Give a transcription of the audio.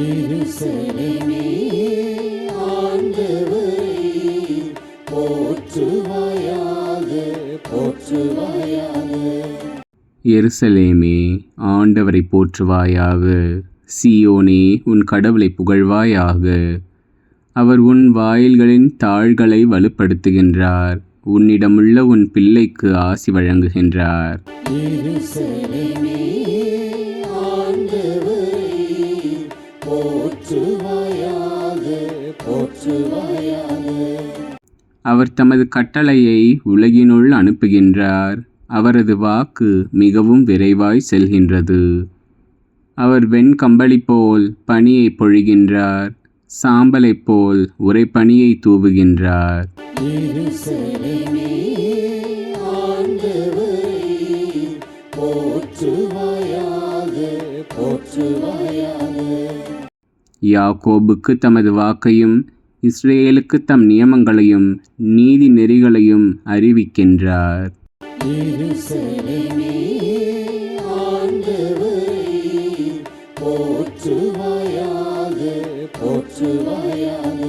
எருசலேமே ஆண்டவரை போற்றுவாயாக, போற்றுவாயாக. எருசலேமே ஆண்டவரை போற்றுவாயாக, சீயோனே உன் கடவுளை புகழ்வாயாக. அவர் உன் வாயில்களின் தாள்களை வலுப்படுத்துகின்றார், உன்னிடமுள்ள உன் பிள்ளைக்கு ஆசி வழங்குகின்றார். எருசலேமே ஆண்டவரை போற்றுவாயாக, போற்றுவாயாக. அவர் தமது கட்டளையை உலகினுள் அனுப்புகின்றார், அவரது வாக்கு மிகவும் விரைவாய் செல்கின்றது. அவர் வெண்கம்பளி போல் பனியை பொழிகின்றார், சாம்பலைப் போல் உறைபனியை தூவுகின்றார். எருசலேமே ஆண்டவரை போற்றுவாயாக, போற்றுவாயாக. யாக்கோபுக்கு தமது வாக்கையும் இஸ்ரேலுக்கு தம் நியமங்களையும் நீதி நெறிகளையும் அறிவிக்கின்றார். எருசலேமே ஆண்டவரை போற்றுவாயாக, போற்றுவாயாக.